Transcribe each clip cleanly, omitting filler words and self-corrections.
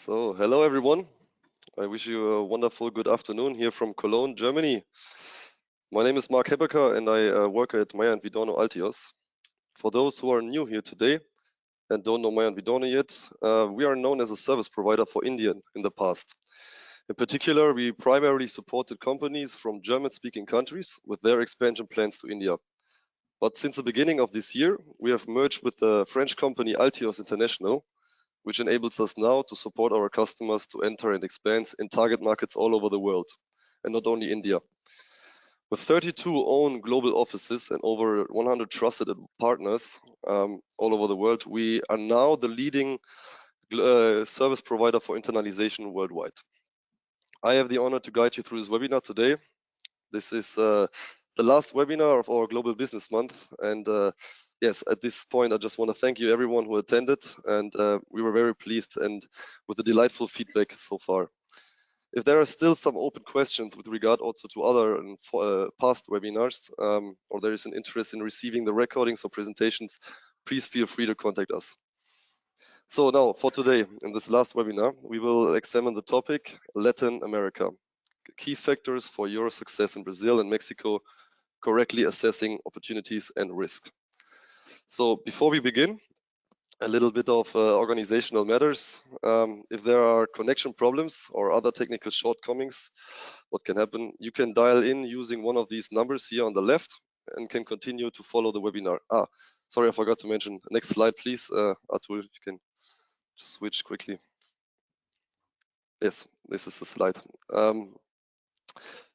So, hello everyone. I wish you a wonderful good afternoon here from Cologne, Germany. My name is Mark Hebecker and I work at Meyer & Vidorno Altios. For those who are new here today and don't know Meyer & Vidorno yet, we are known as a service provider for India in the past. In particular, we primarily supported companies from German-speaking countries with their expansion plans to India. But since the beginning of this year, we have merged with the French company Altios International, which enables us now to support our customers to enter and expand in target markets all over the world, and not only India. With 32 own global offices and over 100 trusted partners all over the world, we are now the leading service provider for internationalization worldwide. I have the honor to guide you through this webinar today. This is the last webinar of our Global Business Month, and yes, at this point, I just want to thank you everyone who attended, and we were very pleased and with the delightful feedback so far. If there are still some open questions with regard also to other past webinars, or there is an interest in receiving the recordings or presentations, please feel free to contact us. So now, for today, in this last webinar, we will examine the topic Latin America, key factors for your success in Brazil and Mexico, correctly assessing opportunities and risk. So before we begin, a little bit of organizational matters. If there are connection problems or other technical shortcomings, what can happen? You can dial in using one of these numbers here on the left and can continue to follow the webinar. Sorry, I forgot to mention. Next slide, please. Atul, if you can just switch quickly. Yes, this is the slide.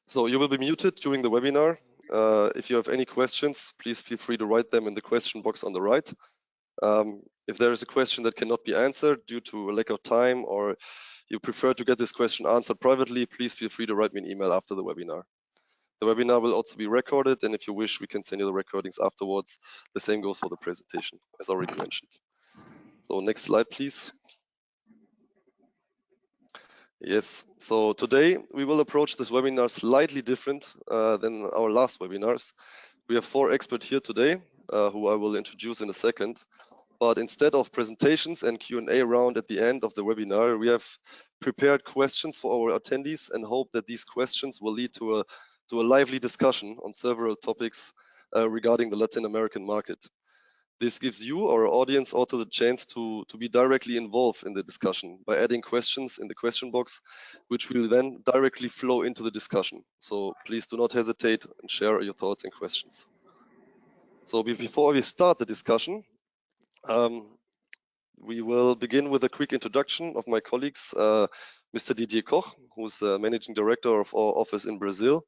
So you will be muted during the webinar. If you have any questions, please feel free to write them in the question box on the right. If there is a question that cannot be answered due to a lack of time, or you prefer to get this question answered privately, please feel free to write me an email after the webinar. The webinar will also be recorded, and if you wish, we can send you the recordings afterwards. The same goes for the presentation, as already mentioned. So next slide, please. Yes, so today we will approach this webinar slightly different than our last webinars. We have 4 experts here today, who I will introduce in a second. But instead of presentations and Q&A round at the end of the webinar, we have prepared questions for our attendees and hope that these questions will lead to a lively discussion on several topics regarding the Latin American market. This gives you, our audience, also the chance to be directly involved in the discussion by adding questions in the question box, which will then directly flow into the discussion. So please do not hesitate and share your thoughts and questions. So before we start the discussion, we will begin with a quick introduction of my colleagues, Mr. Didier Koch, who is the Managing Director of our office in Brazil,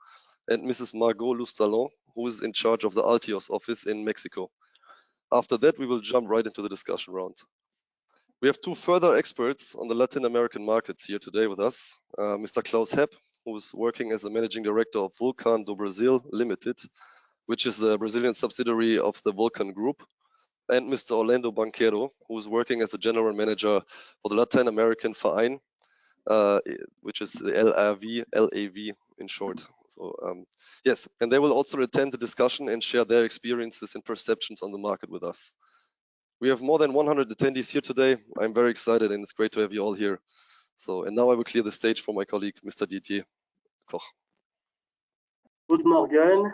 and Mrs. Margaaux LOUSTALAN, who is in charge of the Altios office in Mexico. After that, we will jump right into the discussion round. We have 2 further experts on the Latin American markets here today with us. Mr. Klaus Hepp, who is working as the Managing Director of Vulcan do Brasil Limited, which is the Brazilian subsidiary of the Vulcan Group, and Mr. Orlando BAQUERO, who is working as the General Manager for the Latin American Verein, which is the LAV in short. So, yes, and they will also attend the discussion and share their experiences and perceptions on the market with us. We have more than 100 attendees here today. I'm very excited and it's great to have you all here. So, and now I will clear the stage for my colleague, Mr. Didier Koch. Good morning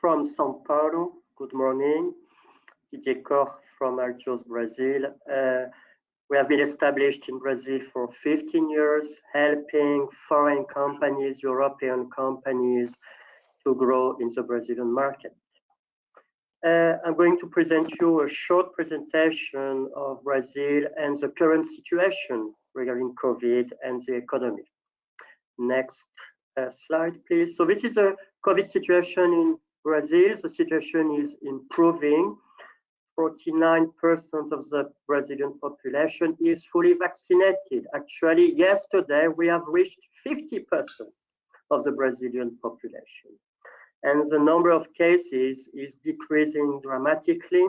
from São Paulo. Good morning. Didier Koch from Altios, Brazil. We have been established in Brazil for 15 years, helping foreign companies, European companies to grow in the Brazilian market. I'm going to present you a short presentation of Brazil and the current situation regarding COVID and the economy. Next slide, please. So this is a COVID situation in Brazil. The situation is improving. 49% of the Brazilian population is fully vaccinated. Actually, yesterday we have reached 50% of the Brazilian population. And the number of cases is decreasing dramatically.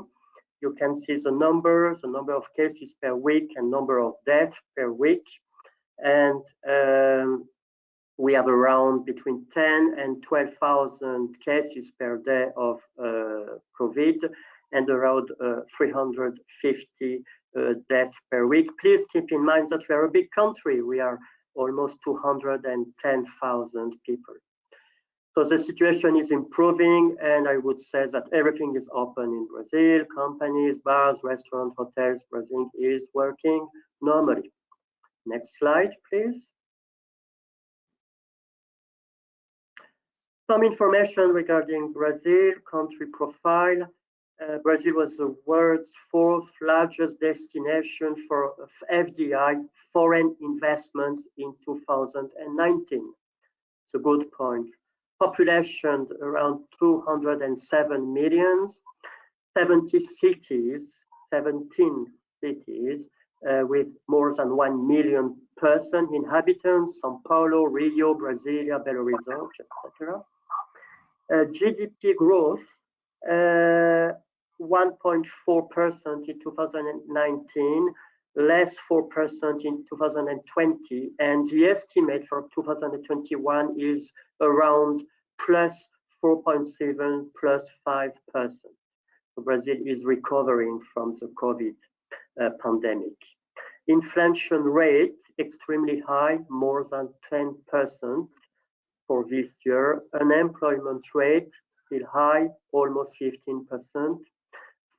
You can see the numbers, the number of cases per week and number of deaths per week. And we have around between 10 and 12,000 cases per day of COVID. and around 350 deaths per week. Please keep in mind that we are a big country. We are almost 210,000 people. So the situation is improving, and I would say that everything is open in Brazil. Companies, bars, restaurants, hotels, Brazil is working normally. Next slide, please. Some information regarding Brazil, country profile. Brazil was the world's fourth largest destination for FDI, foreign investments, in 2019. It's a good point. Population around 207 million, 17 cities with more than 1 million inhabitants, São Paulo, Rio, Brasilia, Belo Horizonte, etc. GDP growth, 1.4% in 2019, less 4% in 2020, and the estimate for 2021 is around plus 4.7, plus 5%. So Brazil is recovering from the COVID pandemic. Inflation rate extremely high, more than 10% for this year. Unemployment rate still high, almost 15%.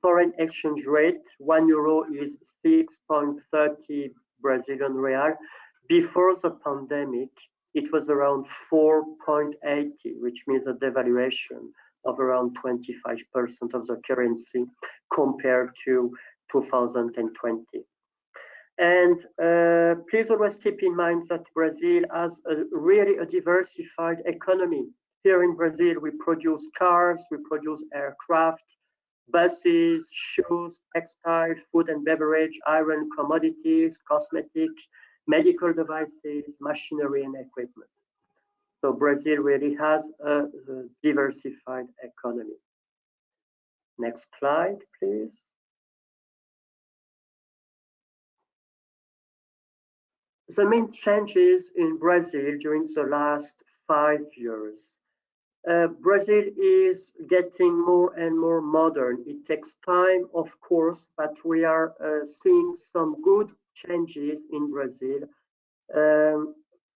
Foreign exchange rate, €1 is 6.30 Brazilian real. Before the pandemic, it was around 4.80, which means a devaluation of around 25% of the currency compared to 2020. And please always keep in mind that Brazil has really a diversified economy. Here in Brazil, we produce cars, we produce aircraft, buses, shoes, textile, food and beverage, iron commodities, cosmetics, medical devices, machinery and equipment. So Brazil really has a diversified economy. Next slide, please. The main changes in Brazil during the last 5 years. Brazil is getting more and more modern. It takes time, of course, but we are seeing some good changes in Brazil.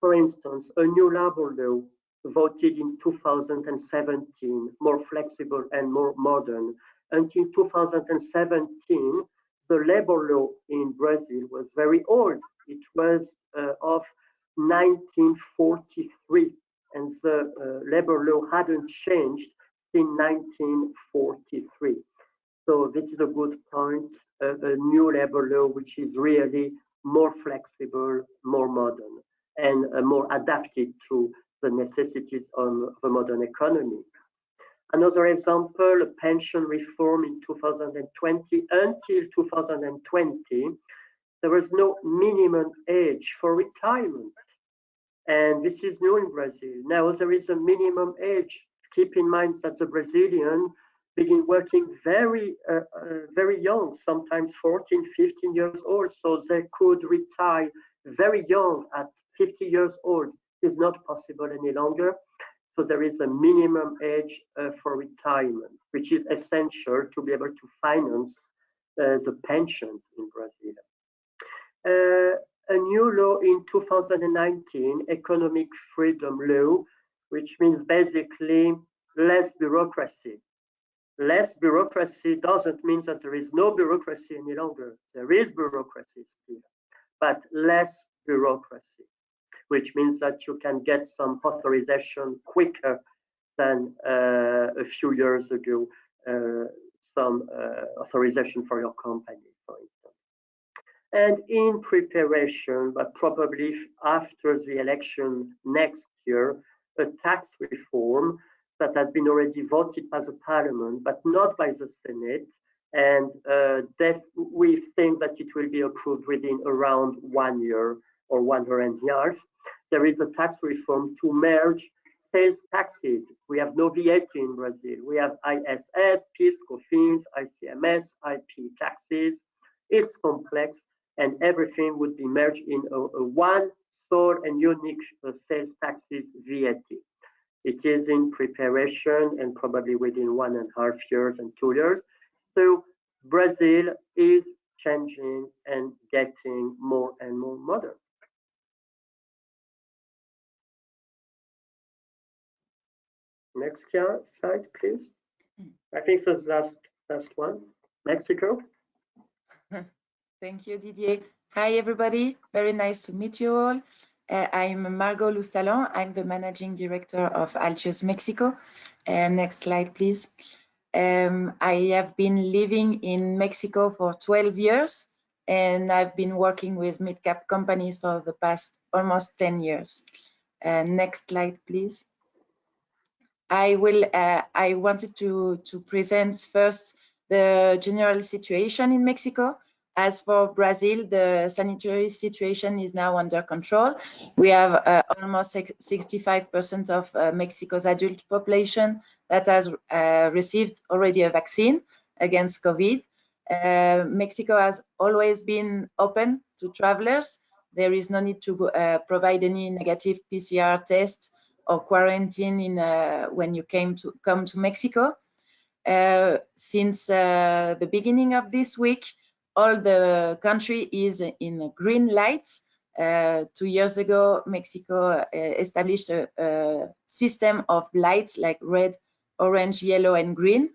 For instance, a new labor law voted in 2017, more flexible and more modern. Until 2017, the labor law in Brazil was very old. It was of 1943. And the labor law hadn't changed since 1943. So this is a good point, a new labor law which is really more flexible, more modern, and more adapted to the necessities of the modern economy. Another example, a pension reform in 2020. Until 2020, there was no minimum age for retirement. And this is new in Brazil. Now there is a minimum age. Keep in mind that the Brazilian begin working very young, sometimes 14, 15 years old. So they could retire very young at 50 years old. It's not possible any longer. So there is a minimum age for retirement, which is essential to be able to finance the pensions in Brazil. A new law in 2019, economic freedom law, which means basically less bureaucracy. Less bureaucracy doesn't mean that there is no bureaucracy any longer. There is bureaucracy still, but less bureaucracy, which means that you can get some authorization quicker than a few years ago, some authorization for your company, for instance. And in preparation, but probably after the election next year, a tax reform that has been already voted by the parliament, but not by the Senate. And we think that it will be approved within around 1 year or 1 year and a half. There is a tax reform to merge sales taxes. We have no VAT in Brazil. We have ISS, PIS, COFINS, ICMS, IP taxes. It's complex, and everything would be merged in a one sole and unique sales taxes VAT. It is in preparation and probably within 1.5 years and 2 years. So Brazil is changing and getting more and more modern. Next slide, please. I think that's last one. Mexico. Thank you, Didier. Hi, everybody. Very nice to meet you all. I'm Margaaux LOUSTALAN. I'm the managing director of Altios Mexico. Next slide, please. I have been living in Mexico for 12 years, and I've been working with mid-cap companies for the past almost 10 years. Next slide, please. I wanted to present first the general situation in Mexico. As for Brazil, the sanitary situation is now under control. We have almost 65% of Mexico's adult population that has received already a vaccine against COVID. Mexico has always been open to travelers. There is no need to provide any negative PCR test or quarantine when you come to Mexico. Since the beginning of this week, all the country is in a green light. 2 years ago, Mexico established a system of lights like red, orange, yellow, and green,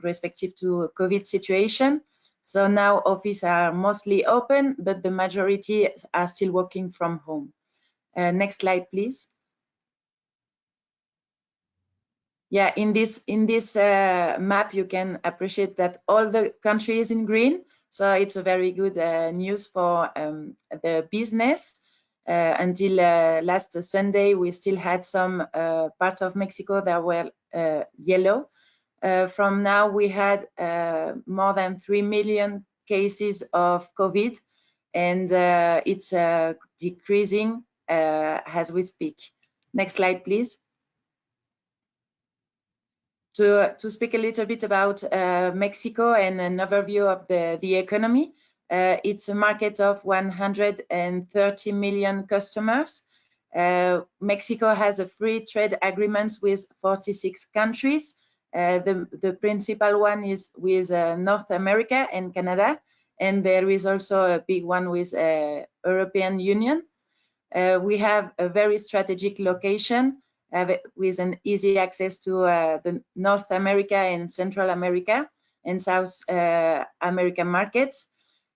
respective to COVID situation. So now offices are mostly open, but the majority are still working from home. Next slide, please. Yeah, in this map, you can appreciate that all the country is in green. So it's a very good news for the business. Until last Sunday, we still had some parts of Mexico that were yellow. From now, we had more than 3 million cases of COVID, and it's decreasing as we speak. Next slide, please. To speak a little bit about Mexico and an overview of the economy. It's a market of 130 million customers. Mexico has a free trade agreements with 46 countries. The principal one is with North America and Canada, and there is also a big one with European Union. We have a very strategic location with an easy access to the North America and Central America and South American markets.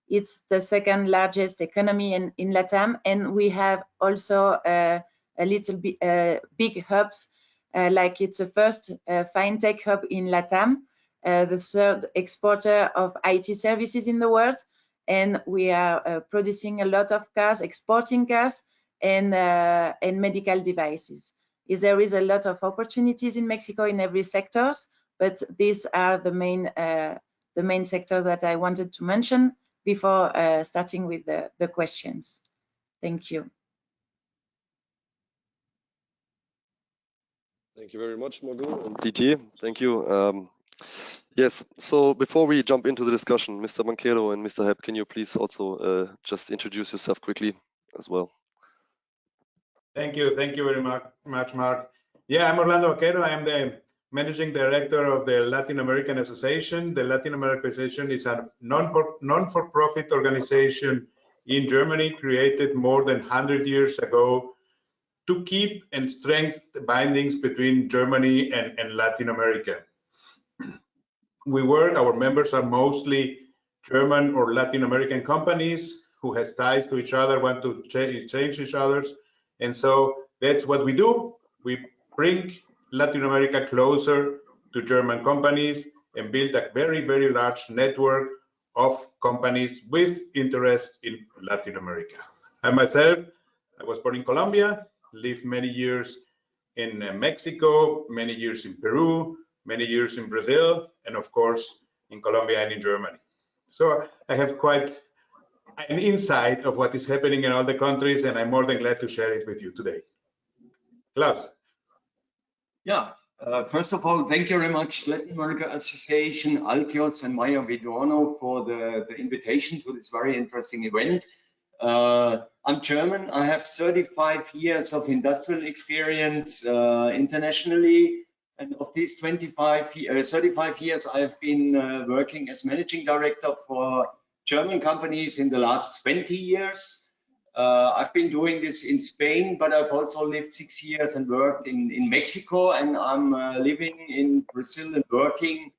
It's the second largest economy in LATAM, and we have also a little bit big hubs, like it's the first fintech hub in LATAM, the third exporter of IT services in the world, and we are producing a lot of cars, exporting cars, and medical devices. There is a lot of opportunities in Mexico in every sectors, but these are the main sectors that I wanted to mention before starting with the questions. Thank you. Thank you very much, Margault and Didier. Thank you. Yes, so before we jump into the discussion, Mr. Banquero and Mr. Hepp, can you please also just introduce yourself quickly as well? Thank you very much, Mark. Yeah, I'm Orlando Vaquero. I am the Managing Director of the Latin American Association. The Latin American Association is a non-for-profit organization in Germany, created more than 100 years ago to keep and strengthen the bindings between Germany and Latin America. Our members are mostly German or Latin American companies who has ties to each other, want to change each other's. And so that's what we do. We bring Latin America closer to German companies and build a very, very large network of companies with interest in Latin America. I myself, I was born in Colombia, lived many years in Mexico, many years in Peru, many years in Brazil, and of course in Colombia and in Germany. So I have quite an insight of what is happening in all the countries, and I'm more than glad to share it with you today. Klaus. Yeah, first of all, thank you very much, Latin America Association, Altios, and Maya Vidorno for the invitation to this very interesting event. I'm German. I have 35 years of industrial experience internationally. And of these 35 years, I've been working as managing director for German companies in the last 20 years. I've been doing this in Spain, but I've also lived 6 years and worked in Mexico, and I'm living in Brazil and working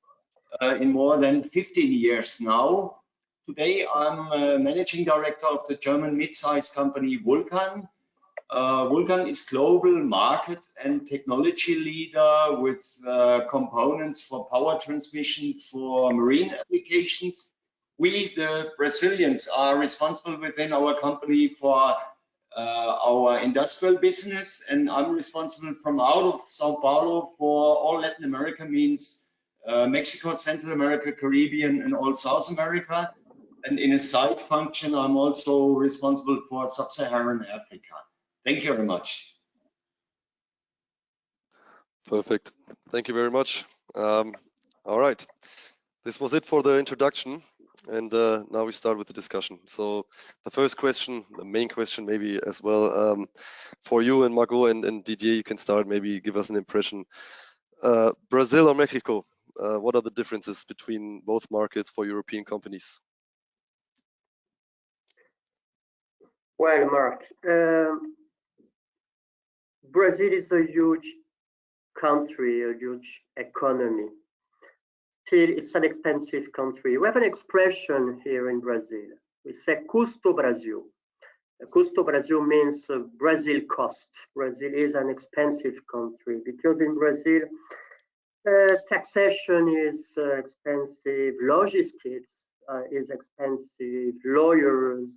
in more than 15 years now. Today, I'm managing director of the German mid-sized company Vulcan. Vulcan is global market and technology leader with components for power transmission for marine applications. We, the Brazilians, are responsible within our company for our industrial business, and I'm responsible from out of Sao Paulo for all Latin America, means Mexico, Central America, Caribbean, and all South America. And in a side function, I'm also responsible for Sub-Saharan Africa. Thank you very much. Perfect. Thank you very much. All right. This was it for the introduction. And now we start with the discussion. So the first question, the main question maybe as well, for you and Margot and Didier, you can start, maybe give us an impression. Brazil or Mexico, what are the differences between both markets for European companies? Well, Mark, Brazil is a huge country, a huge economy. Still, it's an expensive country. We have an expression here in Brazil. We say custo Brasil. Custo Brasil means Brazil cost. Brazil is an expensive country because in Brazil, taxation is expensive, logistics is expensive, lawyers,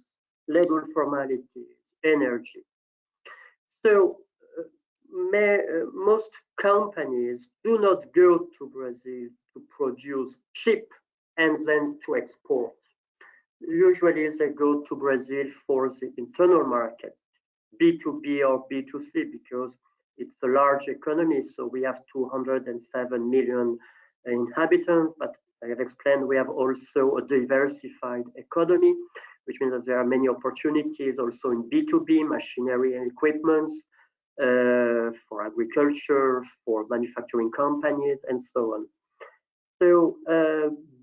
legal formalities, energy. So most companies do not go to Brazil to produce cheap and then to export. Usually they go to Brazil for the internal market, B2B or B2C, because it's a large economy. So we have 207 million inhabitants, but I have explained we have also a diversified economy, which means that there are many opportunities also in B2B, machinery and equipment, for agriculture, for manufacturing companies, and so on. So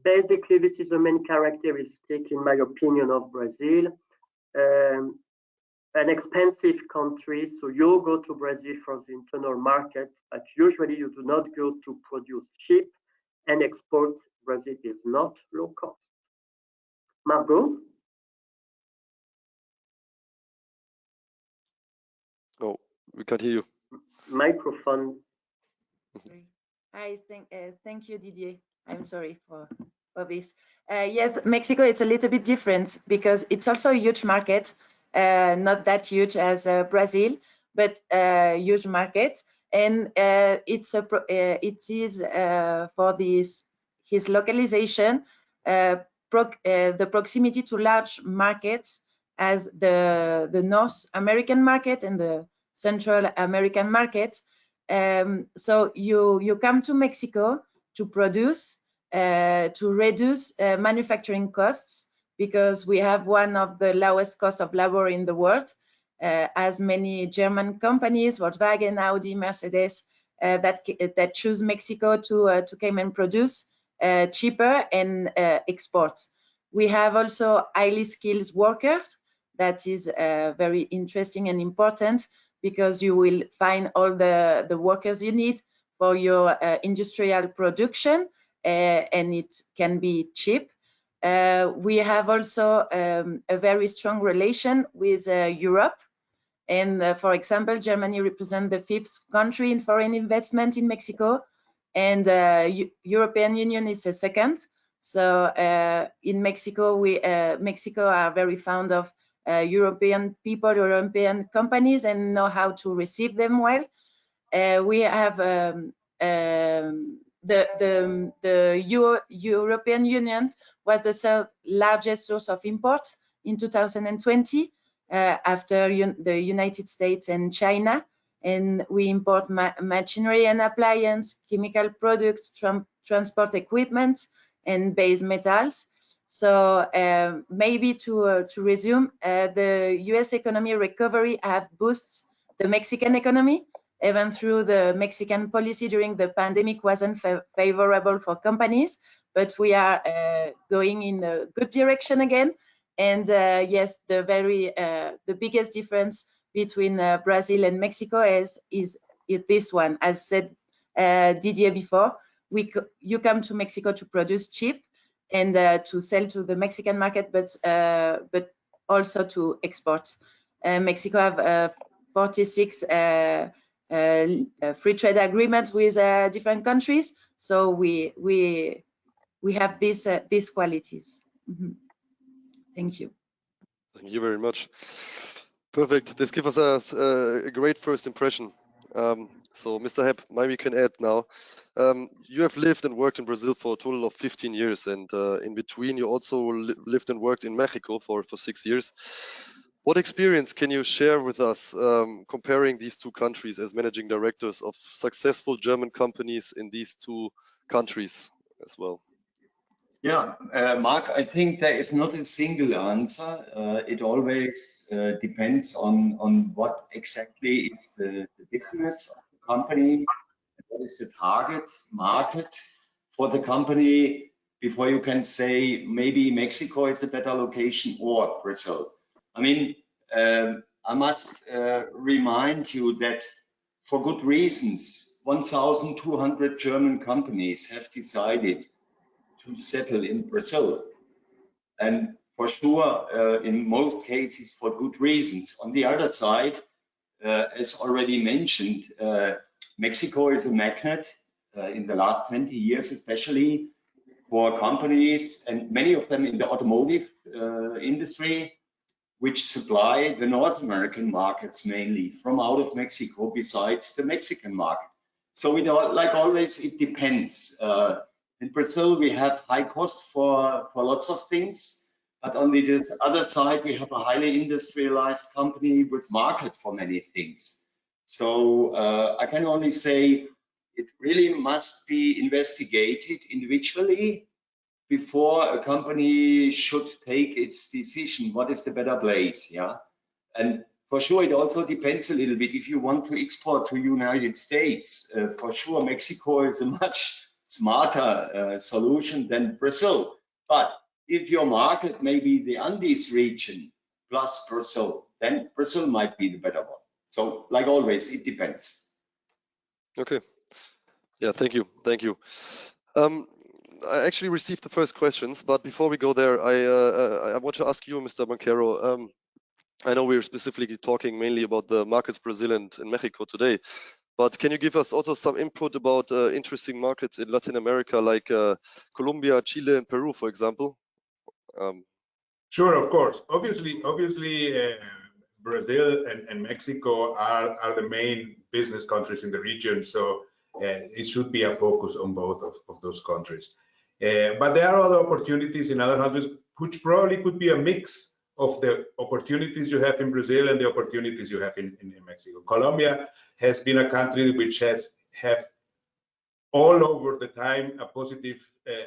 basically, this is the main characteristic, in my opinion, of Brazil. An expensive country, so you go to Brazil for the internal market, but usually you do not go to produce cheap and export. Brazil is not low cost. Margot? Oh, we can't hear you. Microphone. Thank you, Didier. I'm sorry for this. Yes, Mexico, it's a little bit different because it's also a huge market, not that huge as Brazil, but huge market. And it is for his localization, the proximity to large markets as the North American market and the Central American market. So you come to Mexico to produce, to reduce manufacturing costs, because we have one of the lowest cost of labor in the world, as many German companies, Volkswagen, Audi, Mercedes, that choose Mexico to come and produce cheaper and export. We have also highly skilled workers. That is very interesting and important, because you will find all the workers you need for your industrial production, and it can be cheap. We have also a very strong relation with Europe. And for example, Germany represents the 5th country in foreign investment in Mexico, and European Union is the 2nd. So in Mexico, Mexico are very fond of European people, European companies, and know how to receive them well. We have the European Union was the 3rd largest source of imports in 2020, after the United States and China. And we import machinery and appliance, chemical products, transport equipment, and base metals. So maybe to resume, the US economy recovery have boosted the Mexican economy, even through the Mexican policy during the pandemic wasn't favorable for companies, but we are going in a good direction again. And yes, the biggest difference between Brazil and Mexico is this one. As said Didier before, you come to Mexico to produce cheap and to sell to the Mexican market, but also to export. Mexico have 46 free trade agreements with different countries, so we have these qualities. Mm-hmm. Thank you. Thank you very much. Perfect. This gives us a great first impression. So, Mr. Hepp, maybe you can add now. You have lived and worked in Brazil for a total of 15 years, and in between, you also lived and worked in Mexico for 6 years. What experience can you share with us comparing these two countries as managing directors of successful German companies in these two countries as well? Yeah, Mark, I think there is not a single answer. It always depends on what exactly is the business of the company, what is the target market for the company before you can say maybe Mexico is a better location or Brazil. I mean, I must remind you that for good reasons, 1,200 German companies have decided to settle in Brazil. And for sure, in most cases, for good reasons. On the other side, as already mentioned, Mexico is a magnet in the last 20 years, especially for companies, and many of them in the automotive industry, which supply the North American markets mainly from out of Mexico, besides the Mexican market. So like always, it depends. In Brazil, we have high cost for lots of things, but on the other side, we have a highly industrialized company with market for many things. So I can only say it really must be investigated individually before a company should take its decision. What is the better place? Yeah, and for sure, it also depends a little bit. If you want to export to United States, for sure, Mexico is a much smarter solution than Brazil. But if your market may be the Andes region plus Brazil, then Brazil might be the better one. So, like always, it depends. Okay. Yeah, thank you. Thank you. I actually received the first questions, but before we go there, I want to ask you, Mr. Banquero. I know we're specifically talking mainly about the markets Brazil and Mexico today, but can you give us also some input about interesting markets in Latin America, like Colombia, Chile, and Peru, for example? Sure, of course. Obviously, Brazil and Mexico are the main business countries in the region, so it should be a focus on both of those countries. But there are other opportunities in other countries, which probably could be a mix of the opportunities you have in Brazil and the opportunities you have in Mexico. Colombia has been a country which have all over the time a positive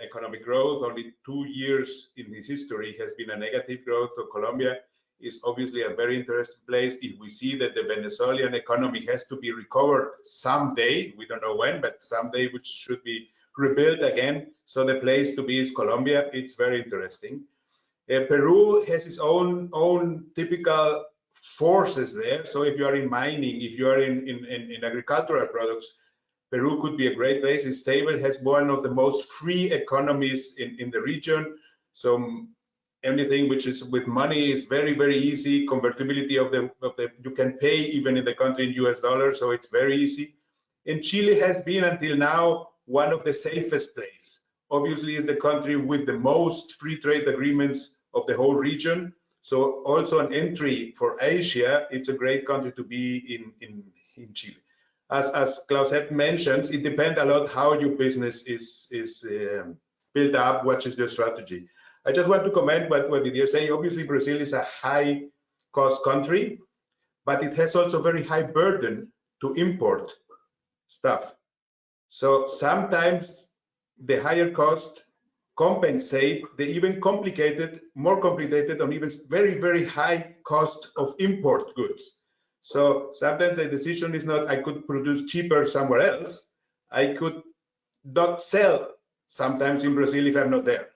economic growth. Only 2 years in its history has been a negative growth. So Colombia is obviously a very interesting place. If we see that the Venezuelan economy has to be recovered someday, we don't know when, but someday, which should be rebuilt again. So the place to be is Colombia. It's very interesting. Peru has its own typical forces there. So if you are in mining, if you are in agricultural products, Peru could be a great place. It's stable, has one of the most free economies in the region. So anything which is with money is very, very easy. Convertibility of the you can pay even in the country in US dollars, so it's very easy. And Chile has been until now one of the safest places. Obviously, it's the country with the most free trade agreements of the whole region. So also an entry for Asia, it's a great country to be in Chile. As Klaus had mentioned, it depends a lot how your business is built up, what is your strategy. I just want to comment what Didier say. Obviously, Brazil is a high cost country, but it has also very high burden to import stuff. So sometimes the higher cost compensate the even more complicated on even very, very high cost of import goods. So sometimes the decision is not I could produce cheaper somewhere else. I could not sell sometimes in Brazil if I'm not there.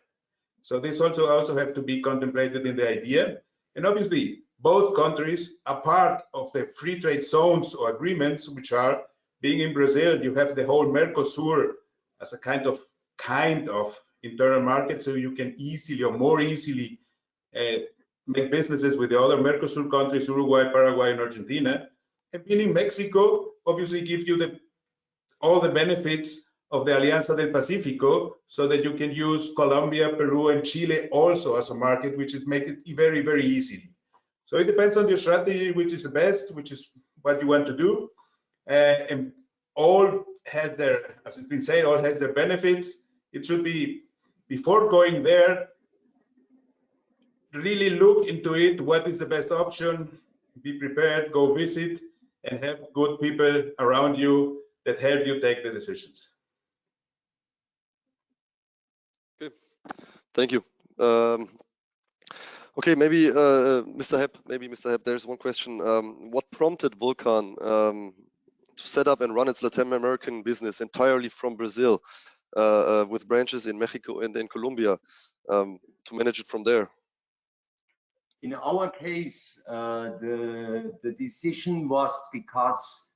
So this also have to be contemplated in the idea. And obviously, both countries are part of the free trade zones or agreements, which are being in Brazil. You have the whole Mercosur as a kind of internal market, so you can easily or more easily make businesses with the other Mercosur countries, Uruguay, Paraguay, and Argentina. And being in Mexico obviously gives you all the benefits of the Alianza del Pacífico, so that you can use Colombia, Peru, and Chile also as a market, which is make it very, very easily. So it depends on your strategy, which is the best, which is what you want to do. And all has their, as it's been said, all has their benefits. It should be, before going there, really look into it, what is the best option, be prepared, go visit, and have good people around you that help you take the decisions. Okay, thank you. Okay, maybe Mr. Hepp, there's one question. What prompted Vulcan to set up and run its Latin American business entirely from Brazil, with branches in Mexico and in Colombia, to manage it from there? In our case, the decision was because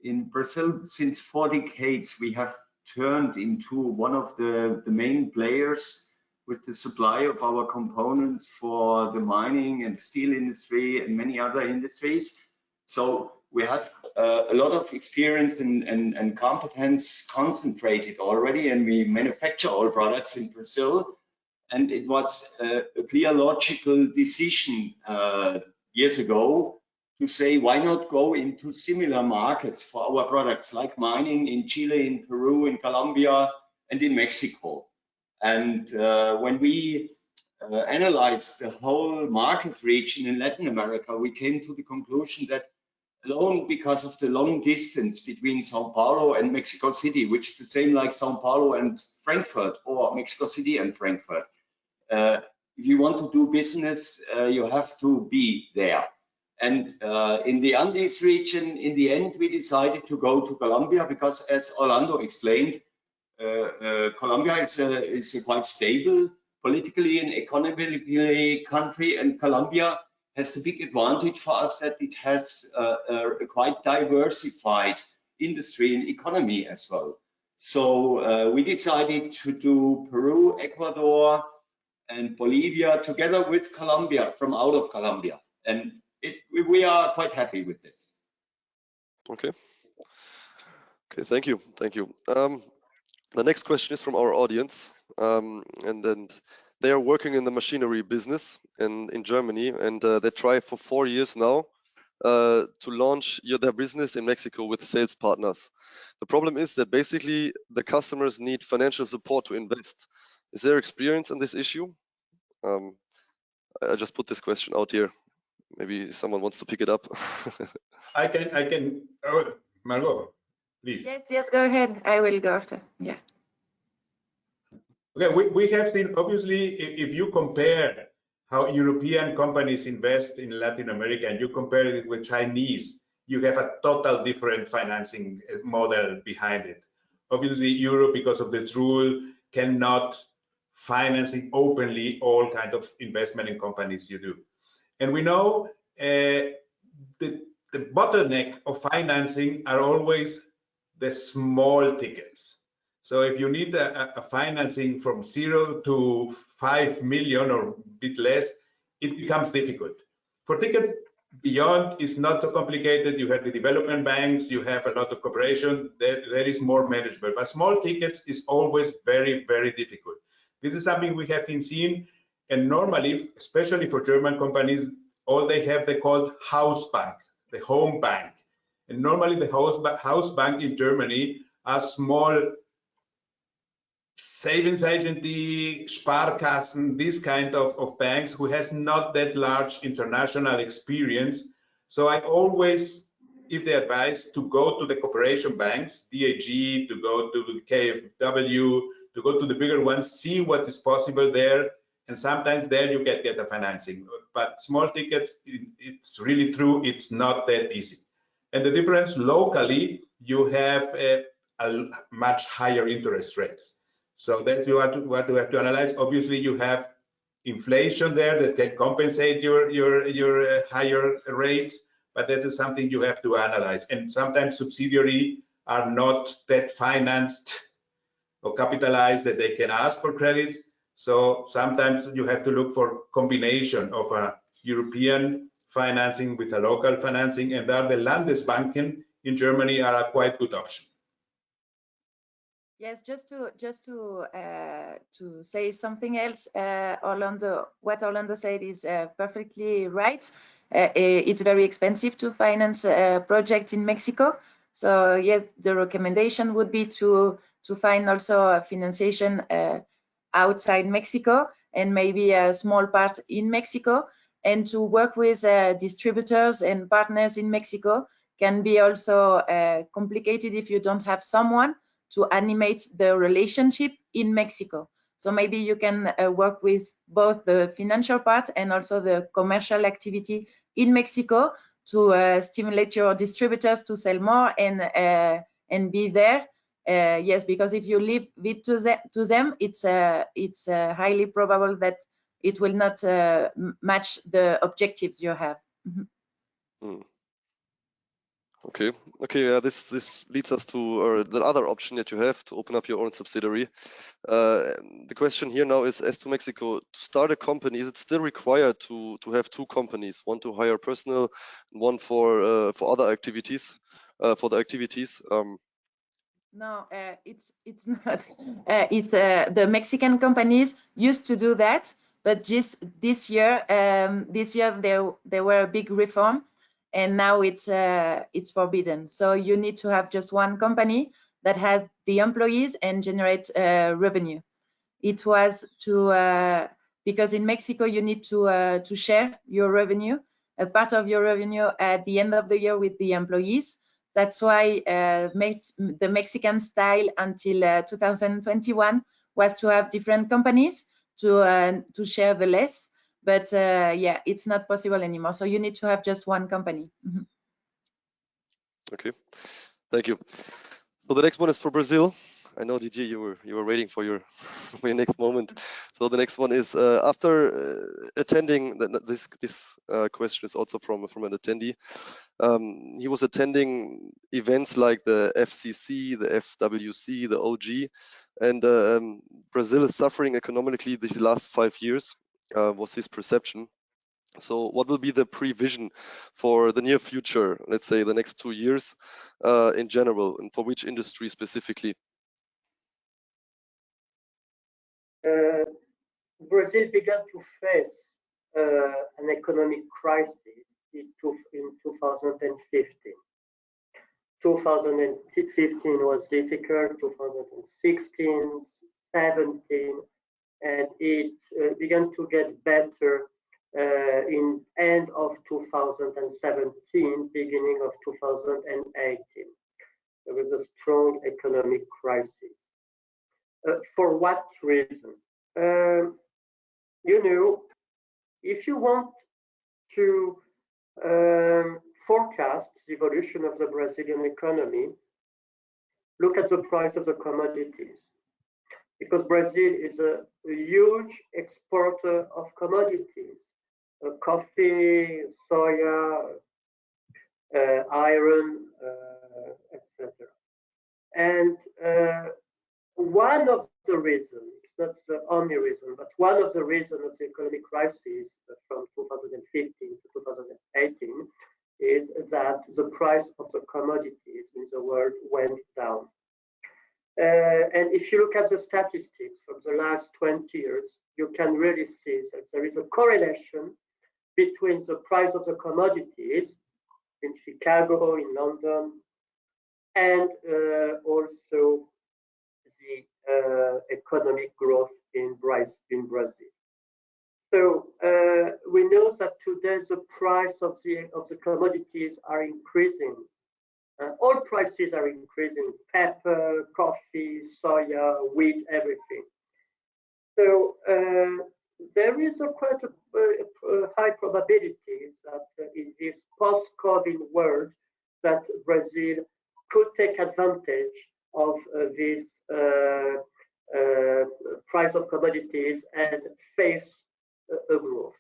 in Brazil, since 4 decades, we have turned into one of the main players with the supply of our components for the mining and steel industry and many other industries. So we have a lot of experience and competence concentrated already, and we manufacture all products in Brazil. And it was a clear logical decision years ago to say, why not go into similar markets for our products, like mining in Chile, in Peru, in Colombia, and in Mexico. And when we analyzed the whole market region in Latin America, we came to the conclusion that alone because of the long distance between Sao Paulo and Mexico City, which is the same like Sao Paulo and Frankfurt, or Mexico City and Frankfurt, if you want to do business, you have to be there. And in the Andes region, in the end, we decided to go to Colombia because, as Orlando explained, Colombia is a quite stable politically and economically country, and Colombia has the big advantage for us that it has a quite diversified industry and economy as well. So we decided to do Peru, Ecuador, and Bolivia together with Colombia from out of Colombia, and we are quite happy with this. Okay. Okay, thank you. The next question is from our audience, and then they are working in the machinery business in Germany, and they try for 4 years now to launch their business in Mexico with sales partners. The problem is that basically the customers need financial support to invest. Is there experience in this issue? I just put this question out here. Maybe someone wants to pick it up. I can. Oh, Margot, please. Yes, go ahead. I will go after. Yeah. Okay, we have seen, obviously, if you compare how European companies invest in Latin America and you compare it with Chinese, you have a total different financing model behind it. Obviously, Europe, because of this rule, cannot financing openly all kind of investment in companies you do. And we know the bottleneck of financing are always the small tickets. So if you need a financing from 0 to 5 million or a bit less, it becomes difficult. For tickets beyond, it's not so complicated. You have the development banks, you have a lot of cooperation, there is more manageable. But small tickets is always very, very difficult. This is something we have been seeing, and normally, especially for German companies, all they have, they call house bank, the home bank. And normally the house bank in Germany are small savings agency, Sparkassen, this kind of banks who has not that large international experience. So I always give the advice to go to the cooperation banks, DAG, to go to KfW, to go to the bigger ones, see what is possible there, and sometimes there you get the financing. But small tickets, it's really true, it's not that easy. And the difference locally, you have a much higher interest rates. So that's what you have to analyze. Obviously, you have inflation there that can compensate your higher rates, but that is something you have to analyze. And sometimes subsidiaries are not that financed or capitalized that they can ask for credits. So sometimes you have to look for combination of a European financing with a local financing, and there the Landesbanken in Germany are a quite good option. Yes, just to say something else, Orlando, what Orlando said is perfectly right. It's very expensive to finance a project in Mexico. So yes, the recommendation would be to find also a financiation outside Mexico and maybe a small part in Mexico, and to work with distributors and partners in Mexico can be also complicated if you don't have someone to animate the relationship in Mexico. So maybe you can work with both the financial part and also the commercial activity in Mexico to stimulate your distributors to sell more and be there. Yes, because if you leave it to them, it's highly probable that it will not match the objectives you have. Mm. Okay. Yeah, this leads us to the other option that you have to open up your own subsidiary. The question here now is, as to Mexico, to start a company, is it still required to have two companies, one to hire personnel, and one for other activities, for the activities? No, it's not. It's the Mexican companies used to do that, but just this year there were a big reform, and now it's forbidden. So you need to have just one company that has the employees and generate revenue. It was to because in Mexico you need to share your revenue, a part of your revenue at the end of the year with the employees. That's why the Mexican style until 2021 was to have different companies to share the less. But yeah, it's not possible anymore. So you need to have just one company. Mm-hmm. Okay, thank you. So the next one is for Brazil. I know, Didier, you were waiting for your for your next moment. So the next one is after attending this question is also from an attendee. He was attending events like the FCC, the FWC, the OG, and Brazil is suffering economically these last 5 years. Was his perception. So what will be the prevision for the near future, let's say the next 2 years in general, and for which industry specifically? Brazil began to face an economic crisis in 2015. 2015 was difficult, 2016, 17, and it began to get better in end of 2017, beginning of 2018. There was a strong economic crisis. For what reason? You know, if you want to forecast the evolution of the Brazilian economy, look at the price of the commodities, because Brazil is a huge exporter of commodities, coffee, soya, iron, etc. And one of the reasons, it's not the only reason, but one of the reasons of the economic crisis from 2015 to 2018 is that the price of the commodities in the world went down. And if you look at the statistics from the last 20 years, you can really see that there is a correlation between the price of the commodities in Chicago, in London, and also the economic growth in Brazil. So we know that today the price of the commodities are increasing. All prices are increasing: pepper, coffee, soya, wheat, everything. So there is a quite a high probability that in this post-COVID world that Brazil could take advantage of this price of commodities and face a growth.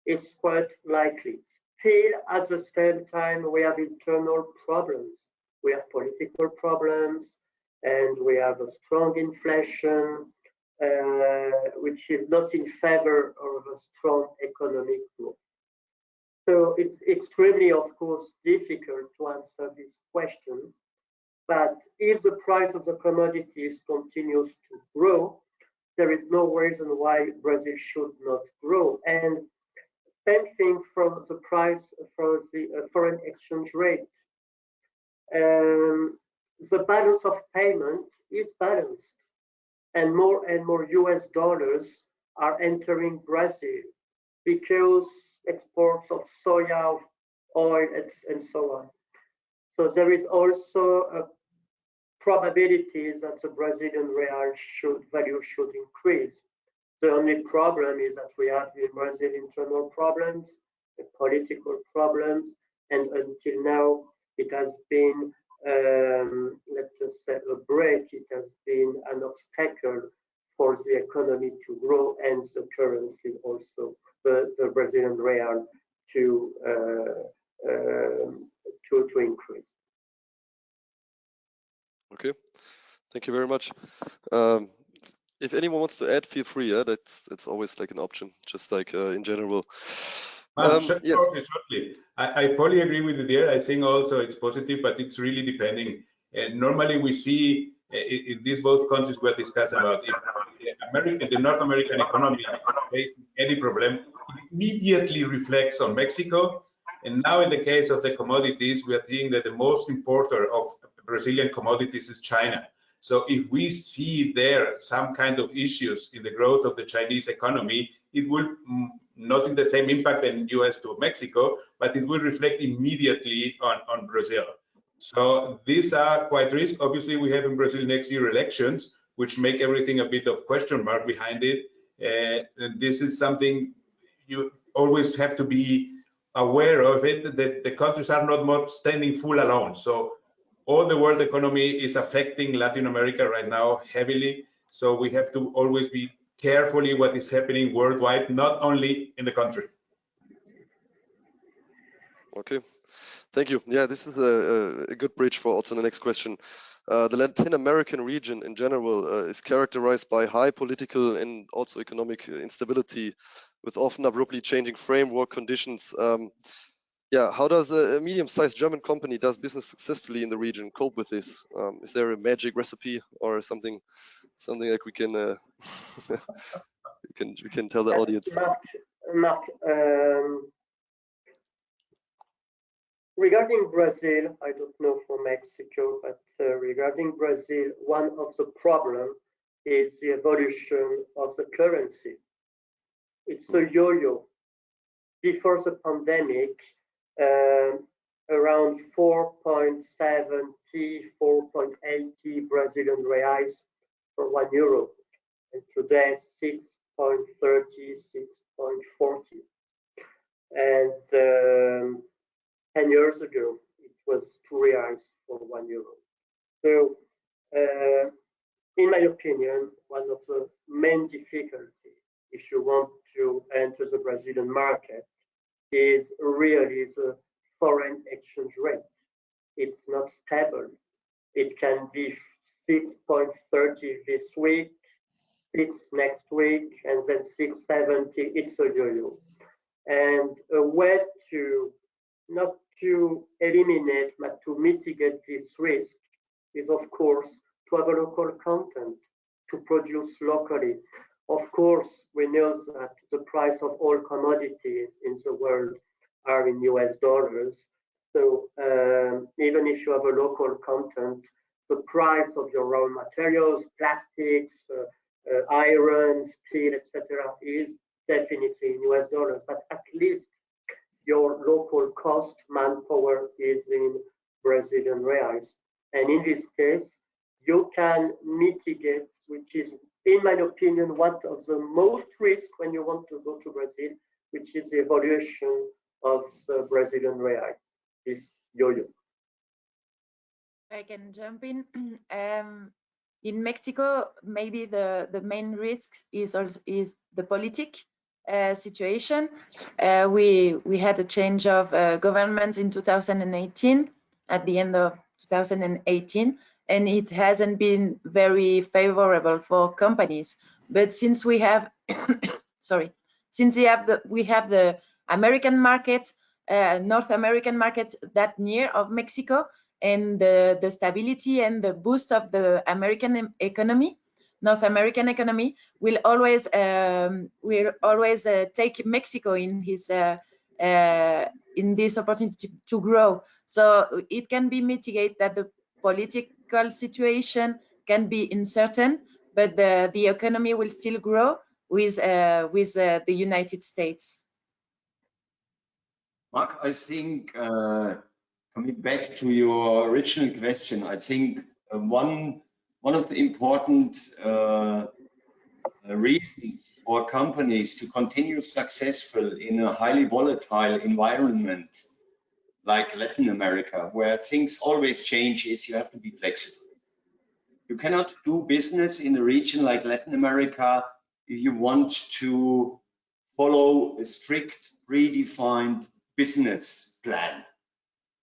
It's quite likely. Still, at the same time, we have internal problems. We have political problems, and we have a strong inflation, which is not in favor of a strong economic growth. So it's extremely, of course, difficult to answer this question. But if the price of the commodities continues to grow, there is no reason why Brazil should not grow. And same thing from the price for the foreign exchange rate. The balance of payment is balanced, and more US dollars are entering Brazil because exports of soya, of oil, and so on. So there is also a probability that the Brazilian real value should increase. The only problem is that we have in Brazil internal problems, political problems, and until now it has been, let's just say, a break. It has been an obstacle for the economy to grow and the currency also, the Brazilian real to increase. Okay, thank you very much. If anyone wants to add, feel free. Yeah, that's always like an option, just like in general. Yes. Shortly. I fully agree with you there. I think also it's positive, but it's really depending. Normally we see in these both countries we're discussing about, if the North American economy faces any problem, it immediately reflects on Mexico. And now in the case of the commodities, we are seeing that the most importer of Brazilian commodities is China. So if we see there some kind of issues in the growth of the Chinese economy, it will not in the same impact in US to Mexico, but it will reflect immediately on Brazil. So these are quite risky. Obviously, we have in Brazil next year elections, which make everything a bit of question mark behind it. And this is something you always have to be aware of it, that the countries are not standing full alone. So all the world economy is affecting Latin America right now heavily. So we have to always be carefully what is happening worldwide, not only in the country. Okay, thank you. Yeah, this is a good bridge for also the next question. The Latin American region in general is characterized by high political and also economic instability, with often abruptly changing framework conditions. Yeah, how does a medium-sized German company does business successfully in the region cope with this? Is there a magic recipe or something like we can we can tell the audience? Mark, regarding Brazil, I don't know for Mexico, but regarding Brazil, one of the problems is the evolution of the currency. It's a yo-yo. Before the pandemic, around 4.70, 4.80 Brazilian reais for €1, and today 6.30, 6.40. And 10 years ago, it was €2 for €1. So, in my opinion, one of the main difficulties, if you want to enter the Brazilian market, is really the foreign exchange rate. It's not stable. It can be 6.30 this week, 6 next week, and then 6.70. It's a yo-yo. And a way to not to eliminate, but to mitigate this risk is, of course, to have a local content, to produce locally. Of course, we know that the price of all commodities in the world are in US dollars. So even if you have a local content, the price of your raw materials, plastics, iron, steel, etc., is definitely in US dollars. But at least your local cost, manpower, is in Brazilian reais. And in this case, you can mitigate, which is, in my opinion, one of the most risk when you want to go to Brazil, which is the evaluation of the Brazilian real, this yo-yo. I can jump in. In Mexico, maybe the main risk is the politic situation. We had a change of government in 2018, at the end of 2018, and it hasn't been very favorable for companies. But since we have, sorry, since we have the American market, North American market that near of Mexico, and the stability and the boost of the American economy, North American economy, will always take Mexico in his in this opportunity to grow. So it can be mitigated that the political situation can be uncertain, but the economy will still grow with the United States. Mark, I think coming back to your original question, I think one of the important reasons for companies to continue successful in a highly volatile environment like Latin America, where things always change, is you have to be flexible. You cannot do business in a region like Latin America if you want to follow a strict, predefined business plan.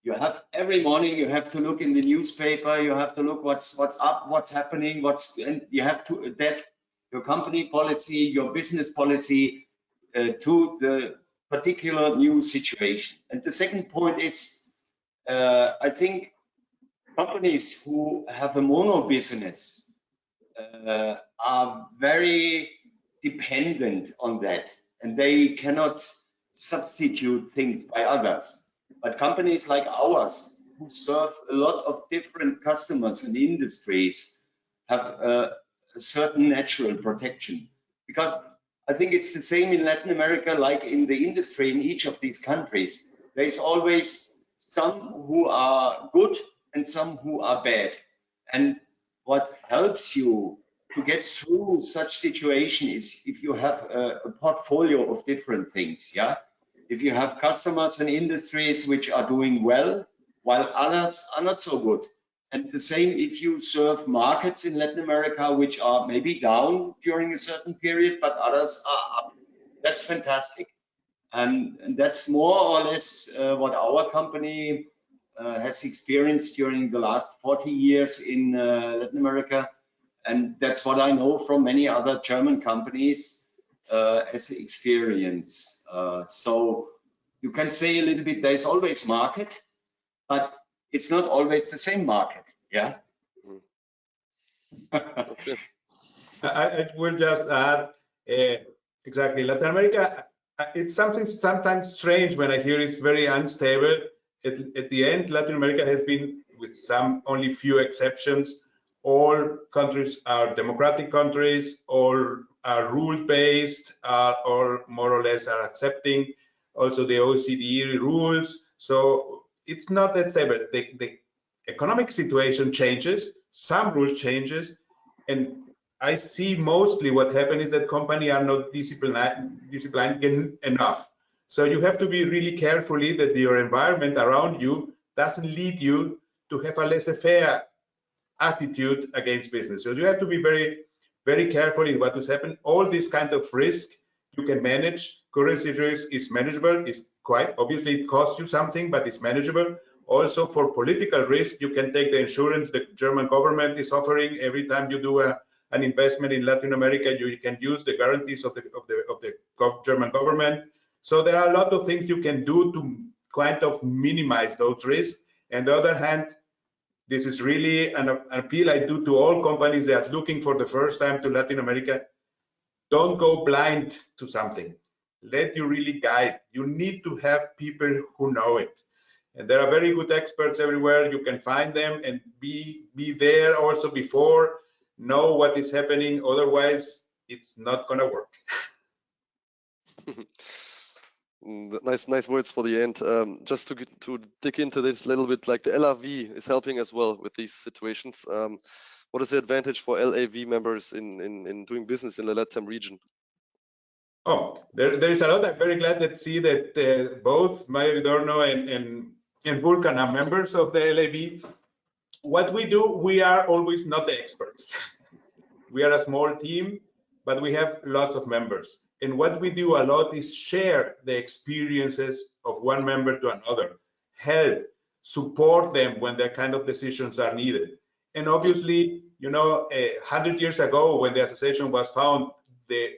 You have every morning, you have to look in the newspaper, you have to look what's up, what's happening, and you have to adapt your company policy, your business policy to the particular new situation. And the second point is, I think companies who have a mono business are very dependent on that, and they cannot substitute things by others. But companies like ours, who serve a lot of different customers and industries, have a certain natural protection. Because I think it's the same in Latin America, like in the industry in each of these countries. There is always some who are good and some who are bad. And what helps you to get through such situation is if you have a portfolio of different things, yeah? If you have customers and industries which are doing well, while others are not so good. And the same if you serve markets in Latin America which are maybe down during a certain period, but others are up. That's fantastic. And that's more or less what our company has experienced during the last 40 years in Latin America. And that's what I know from many other German companies as experience. So you can say a little bit, there's always market, but it's not always the same market, yeah? Okay. I will just add, exactly, Latin America, it's something sometimes strange when I hear it's very unstable. At the end, Latin America has been, with some only few exceptions, all countries are democratic countries, all are rule-based, or more or less are accepting also the OECD rules. So it's not that stable. The economic situation changes, some rules changes, and I see mostly what happens is that companies are not disciplined enough. So you have to be really carefully that your environment around you doesn't lead you to have a laissez-faire attitude against business. So you have to be very, very careful in what is happening. All this kind of risk you can manage. Currency risk is manageable. It's quite obviously it costs you something, but it's manageable. Also for political risk, you can take the insurance the German government is offering every time you do an investment in Latin America. You can use the guarantees of the German government. So there are a lot of things you can do to kind of minimize those risks. And on the other hand, this is really an appeal I do to all companies that are looking for the first time to Latin America. Don't go blind to something. Let you really guide. You need to have people who know it. And there are very good experts everywhere. You can find them and be there also before, know what is happening. Otherwise, it's not going to work. Nice words for the end. Just to dig into this a little bit, like the LRV is helping as well with these situations. what is the advantage for LAV members in doing business in the LATAM region? Oh, there is a lot. I'm very glad to see that both Maya Vidorno and Vulcan are members of the LAV. What we do, we are always not the experts. We are a small team, but we have lots of members. And what we do a lot is share the experiences of one member to another, help, support them when their kind of decisions are needed. And obviously, you know, 100 years ago, when the association was founded, the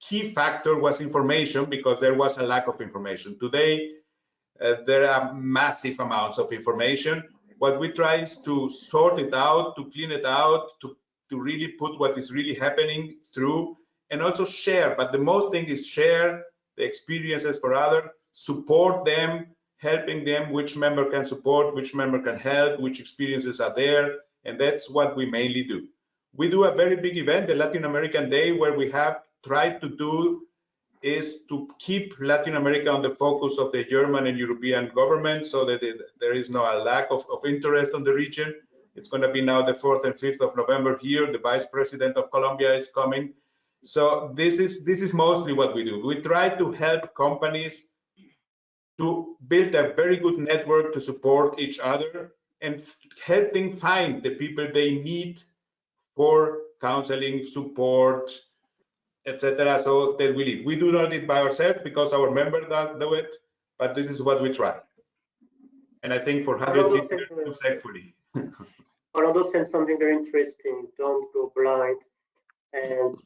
key factor was information, because there was a lack of information. Today, there are massive amounts of information. What we try is to sort it out, to clean it out, to really put what is really happening through, and also share. But the most thing is share the experiences for others, support them, helping them, which member can support, which member can help, which experiences are there. And that's what we mainly do. We do a very big event, the Latin American Day, where we have tried to do is to keep Latin America on the focus of the German and European government, so that there is no lack of interest on the region. It's going to be now the 4th and 5th of November here. The Vice President of Colombia is coming. So this is mostly what we do. We try to help companies to build a very good network to support each other and helping find the people they need for counseling, support, etc. So that we do not do it by ourselves, because our members do it, but this is what we try. And I think for 100 years successfully. Orlando said something very interesting: don't go blind. And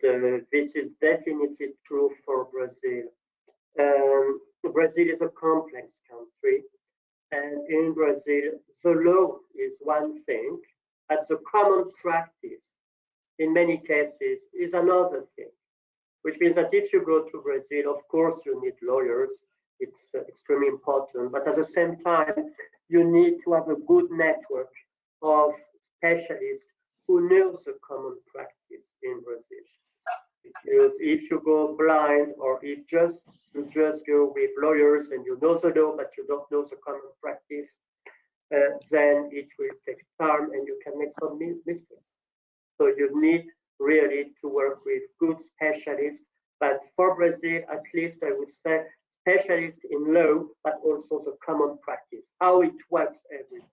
this is definitely true for Brazil. Brazil is a complex country, and in Brazil, the law is one thing, but the common practice, in many cases, is another thing. Which means that if you go to Brazil, of course, you need lawyers. It's extremely important. But at the same time, you need to have a good network of specialists who know the common practice in Brazil. Because if you go blind, or if you just go with lawyers and you know the law, but you don't know the common practice, then it will take time and you can make some mistakes. So you need really to work with good specialists, but for Brazil, at least I would say specialists in law, but also the common practice, how it works everywhere.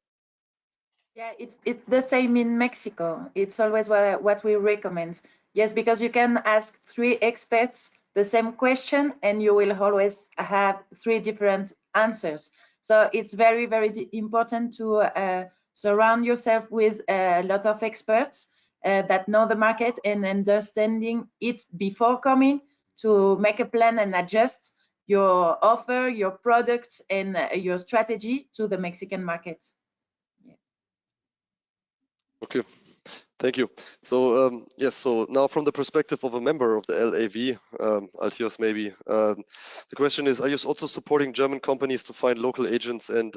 Yeah, it's the same in Mexico. It's always what we recommend. Yes, because you can ask 3 experts the same question and you will always have 3 different answers. So it's very, very important to surround yourself with a lot of experts that know the market and understanding it before coming, to make a plan and adjust your offer, your products, and your strategy to the Mexican market. Yeah. Okay, thank you. So yes, so now from the perspective of a member of the LAV, Altios maybe, the question is, are you also supporting German companies to find local agents and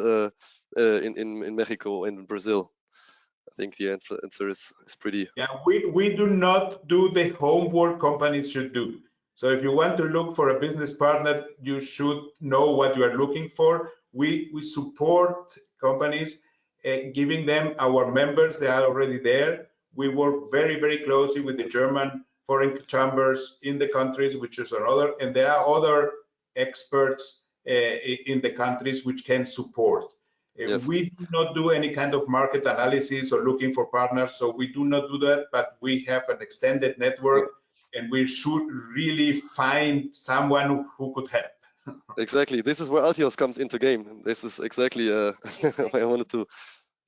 in Mexico and in Brazil? I think the answer is pretty. Yeah, we do not do the homework companies should do. So if you want to look for a business partner, you should know what you are looking for. We support companies, giving them our members. They are already there. We work very, very closely with the German foreign chambers in the countries, which is another, and there are other experts in the countries which can support. Yes. We do not do any kind of market analysis or looking for partners, so we do not do that, but we have an extended network, and we should really find someone who could help. Exactly. This is where Altios comes into game. This is exactly what I wanted to.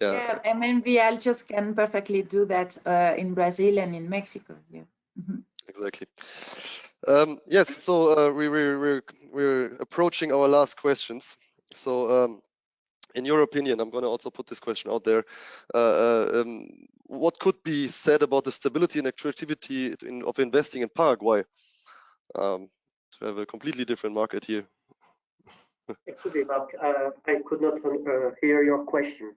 Yeah, MNV Altios can perfectly do that in Brazil and in Mexico. Yeah. Mm-hmm. Exactly. Yes. So we're approaching our last questions. So in your opinion, I'm going to also put this question out there. What could be said about the stability and attractivity of investing in Paraguay? To have a completely different market here. Excuse me, Mark, I could not hear your question.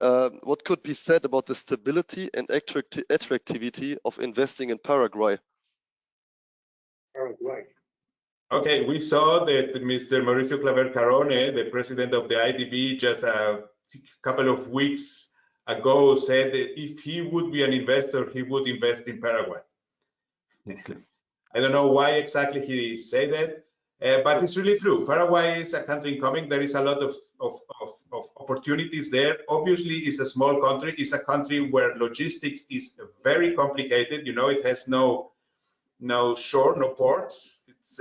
What could be said about the stability and attractivity of investing in Paraguay? Paraguay. Okay, we saw that Mr. Mauricio Claver Carone, the president of the IDB, just a couple of weeks ago said that if he would be an investor, he would invest in Paraguay. I don't know why exactly he said that, but it's really true. Paraguay is a country incoming. There is a lot of opportunities there. Obviously, it's a small country. It's a country where logistics is very complicated. You know, it has no shore, no ports. It's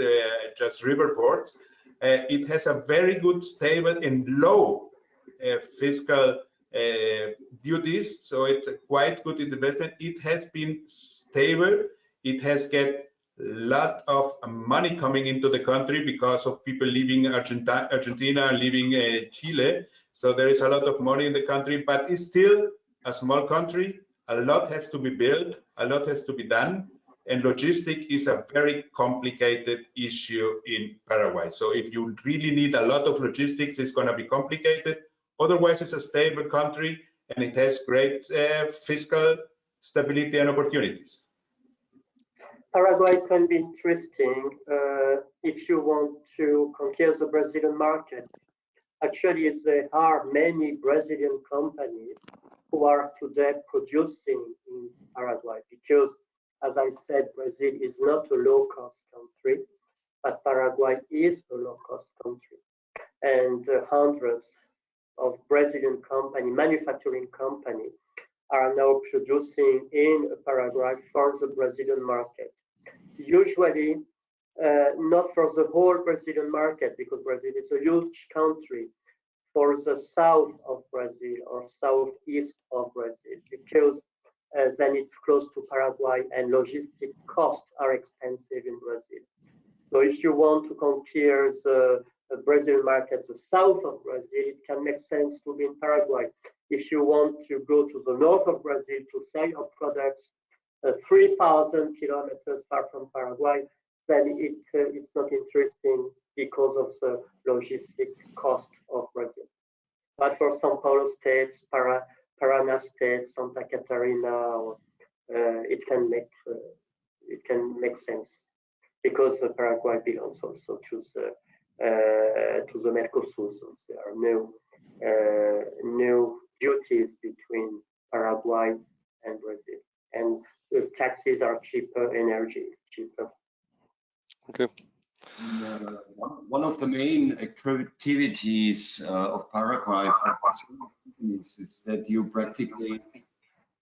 just river ports. It has a very good, stable, and low fiscal duties, so it's a quite good investment. It has been stable. It has get a lot of money coming into the country because of people leaving Argentina, leaving Chile. So there is a lot of money in the country, but it's still a small country. A lot has to be built, a lot has to be done, and logistics is a very complicated issue in Paraguay. So if you really need a lot of logistics, it's going to be complicated. Otherwise, it's a stable country and it has great fiscal stability and opportunities. Paraguay can be interesting if you want to conquer the Brazilian market. Actually, there are many Brazilian companies who are today producing in Paraguay because, as I said, Brazil is not a low-cost country, but Paraguay is a low-cost country. And hundreds of Brazilian manufacturing companies are now producing in Paraguay for the Brazilian market. Usually, not for the whole Brazilian market, because Brazil is a huge country, for the south of Brazil or southeast of Brazil, because then it's close to Paraguay and logistic costs are expensive in Brazil. So if you want to conquer the Brazilian market, the south of Brazil, it can make sense to be in Paraguay. If you want to go to the north of Brazil to sell your products 3,000 kilometers far from Paraguay, then it's not interesting because of the logistic cost of Brazil. But for São Paulo state, Paraná state, Santa Catarina, it can make sense because the Paraguay belongs also to the Mercosur. So there are no duties between Paraguay and Brazil, and the taxes are cheaper, energy is cheaper. Okay. One of the main activities of Paraguay for companies is that you practically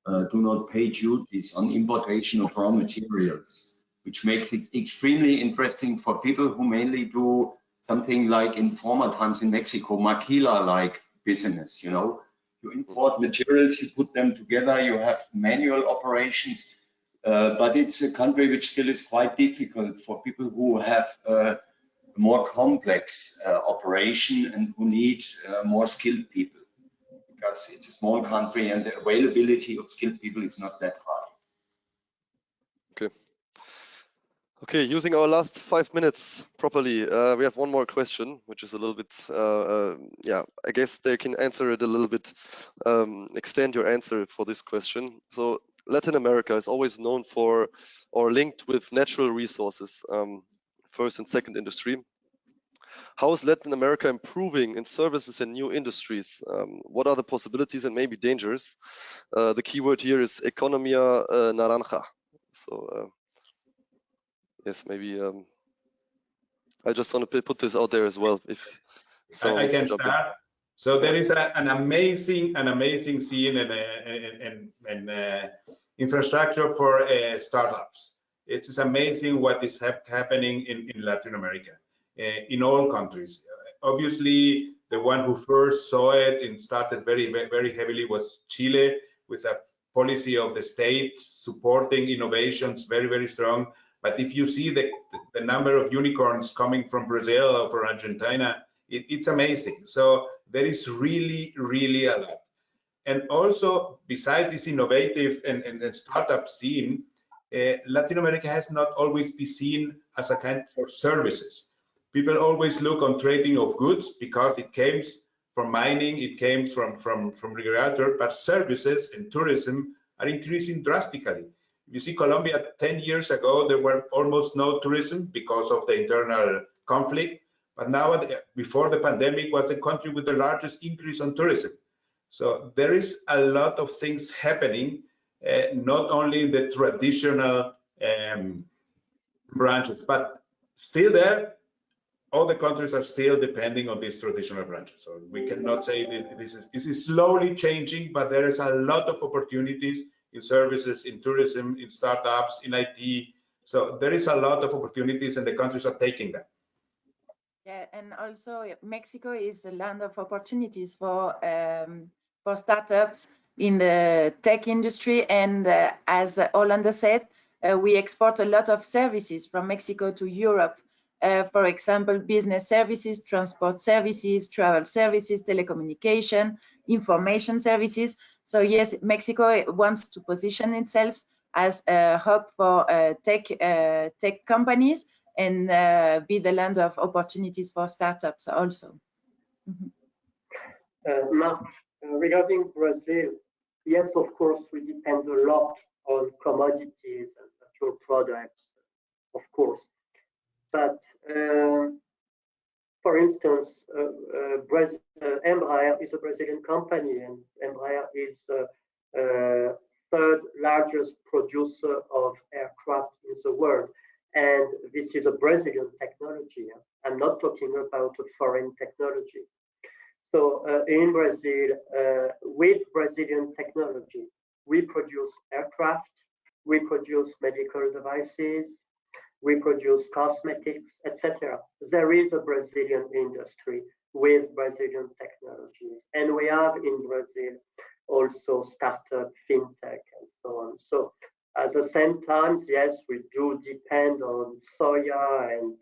do not pay duties on importation of raw materials, which makes it extremely interesting for people who mainly do something like in former times in Mexico, maquila-like business. You know, you import materials, you put them together, you have manual operations. But it's a country which still is quite difficult for people who have a more complex operation and who need more skilled people, because it's a small country and the availability of skilled people is not that high. Okay. Okay, using our last 5 minutes properly, we have one more question, which is a little bit, yeah, I guess they can answer it a little bit, extend your answer for this question. So Latin America is always known for or linked with natural resources, first and second industry. How is Latin America improving in services and new industries? What are the possibilities and maybe dangers? The keyword here is economía naranja. So yes, maybe I just want to put this out there as well. If I can start. So there is an amazing scene and infrastructure for startups. It's amazing what is happening in Latin America, in all countries. Obviously, the one who first saw it and started very heavily was Chile, with a policy of the state supporting innovations very strong. But if you see the number of unicorns coming from Brazil or from Argentina, it's amazing. So there is really a lot. And also, beside this innovative and startup scene, Latin America has not always been seen as a kind for services. People always look on trading of goods because it comes from mining, it comes from agriculture, but services and tourism are increasing drastically. You see, Colombia 10 years ago, there were almost no tourism because of the internal conflict. But now, before the pandemic, was the country with the largest increase on tourism. So there is a lot of things happening, not only in the traditional branches, but still there, all the countries are still depending on these traditional branches. So we cannot say that this is slowly changing, but there is a lot of opportunities in services, in tourism, in startups, in IT. So there is a lot of opportunities and the countries are taking them. Yeah, and also Mexico is a land of opportunities for startups in the tech industry. And as Orlando said, we export a lot of services from Mexico to Europe. For example, business services, transport services, travel services, telecommunication, information services. So yes, Mexico wants to position itself as a hub for tech companies and be the land of opportunities for startups also. Mark, regarding Brazil, yes, of course, we depend a lot on commodities and natural products, of course. But for instance, Embraer is a Brazilian company, and Embraer is third largest producer of aircraft in the world. And this is a Brazilian technology. I'm not talking about a foreign technology. So in Brazil, with Brazilian technology, we produce aircraft, we produce medical devices, we produce cosmetics, etc. There is a Brazilian industry with Brazilian technologies. And we have in Brazil also startup, fintech, and so on. So at the same time, yes, we do depend on soya and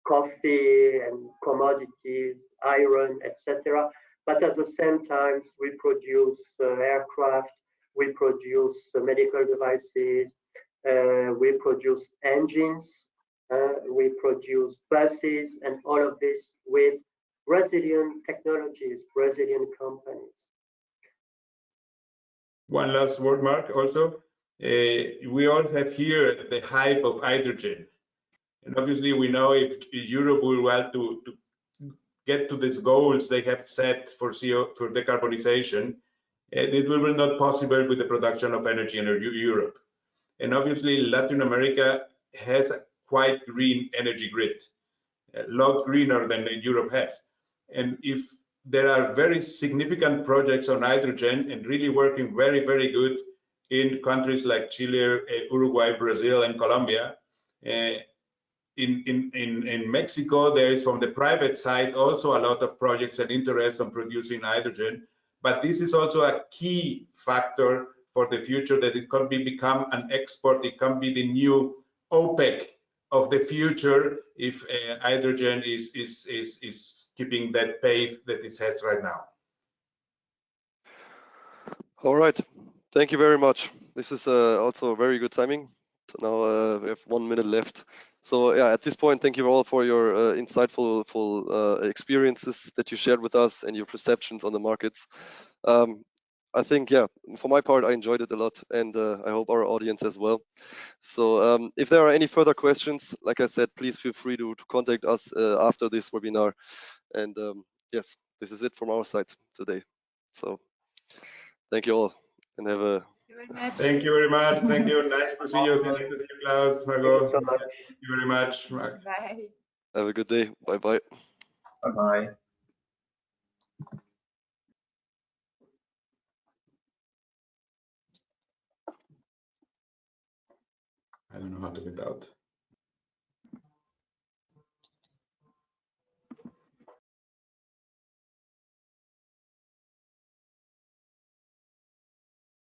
coffee and commodities, iron, etc. But at the same time, we produce aircraft, we produce medical devices, we produce engines, we produce buses, and all of this with Brazilian technologies, Brazilian companies. One last word, Mark, also. We all have here the hype of hydrogen. And obviously we know if Europe will want to get to these goals they have set for decarbonization, it will be not possible with the production of energy in Europe. And obviously Latin America has a quite green energy grid, a lot greener than Europe has. And if there are very significant projects on hydrogen and really working very, very good in countries like Chile, Uruguay, Brazil, and Colombia. In Mexico, there is from the private side also a lot of projects and interest on producing hydrogen. But this is also a key factor for the future, that it can become an export. It can be the new OPEC of the future if hydrogen is keeping that pace that it has right now. All right, thank you very much. This is also very good timing. Now we have 1 minute left. So yeah, at this point, thank you all for your insightful experiences that you shared with us and your perceptions on the markets. I think, yeah, for my part, I enjoyed it a lot, and I hope our audience as well. So if there are any further questions, like I said, please feel free to contact us after this webinar. And yes, this is it from our side today. So thank you all, and have a... Thank you very much. Thank you. Nice to see you. Nice to see you, Klaus, Margot. Thank you very much, Mark. Bye. Have a good day. Bye-bye. Bye-bye. I don't know how to get out.